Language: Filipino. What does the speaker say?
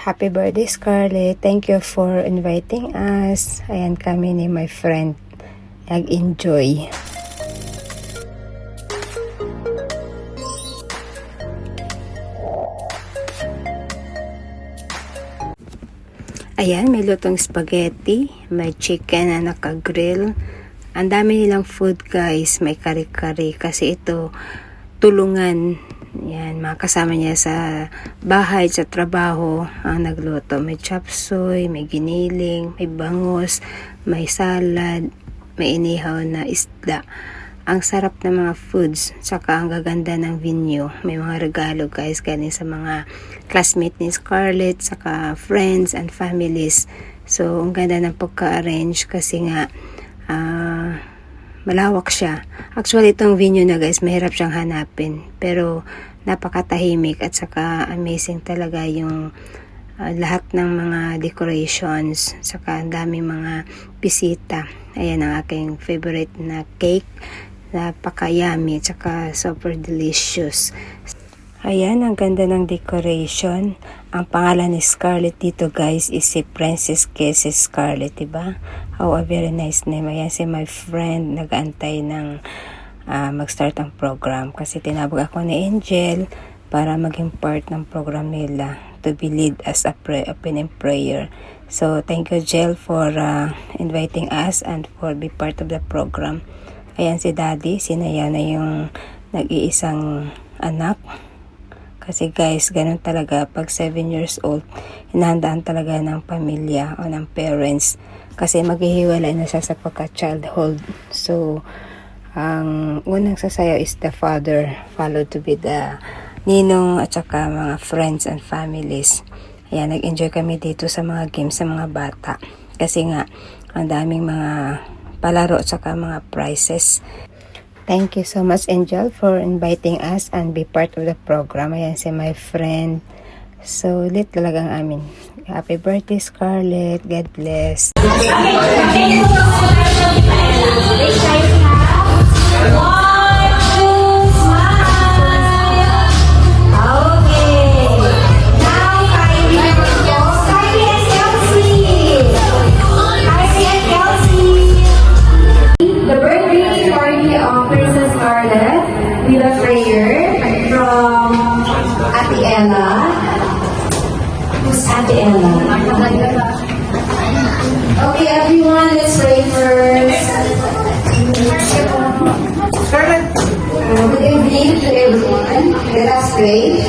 Happy birthday, Scarlett. Thank you for inviting us. Ayan kami ni my friend. Nag-enjoy. Ayan, may lutong spaghetti. May chicken na naka-grill. Ang dami nilang food, guys. May kare-kare. Kasi ito, tulungan. Yan, mga kasama niya sa bahay, sa trabaho, ang nagluto. May chop suey, may giniling, may bangus, may salad, may inihaw na isda. Ang sarap ng mga foods, saka ang gaganda ng venue. May mga regalo, guys, galing sa mga classmate ni Scarlett, saka friends and families. So, ang ganda ng pagka-arrange kasi nga, malawak siya. Actually, itong venue na, guys, mahirap siyang hanapin. Pero, napakatahimik at saka amazing talaga yung lahat ng mga decorations. Saka ang daming mga bisita. Ayan ang aking favorite na cake. Napaka-yummy at saka super delicious. Ayan, ang ganda ng decoration. Ang pangalan ni Scarlett dito, guys, is si Princess Cassie Scarlett, diba? Oh, a very nice name. Ayan si my friend, nag-aantay ng mag-start ang program. Kasi tinawag ako ni Angel para maging part ng program nila to be lead as a opening prayer. So, thank you, Jel, for inviting us and for be part of the program. Ayan si Daddy, sinaya na yung nag-iisang anak. Kasi guys, ganun talaga. Pag 7 years old, hinahandaan talaga ng pamilya o ng parents. Kasi maghihiwalay na siya sa pagka-childhood. So, ang unang sasayaw is the father, followed to be the ninong at saka mga friends and families. Ayan, nag-enjoy kami dito sa mga games sa mga bata. Kasi nga, ang daming mga palaro at saka mga prizes. Thank you so much, Angel, for inviting us and be part of the program. Ayan si my friend. So, lit talagang amin. Happy birthday, Scarlett. God bless. With a prayer from Ate Ella. Who's Ate Ella? Okay, everyone, let's pray first. Good evening to everyone. Let us pray.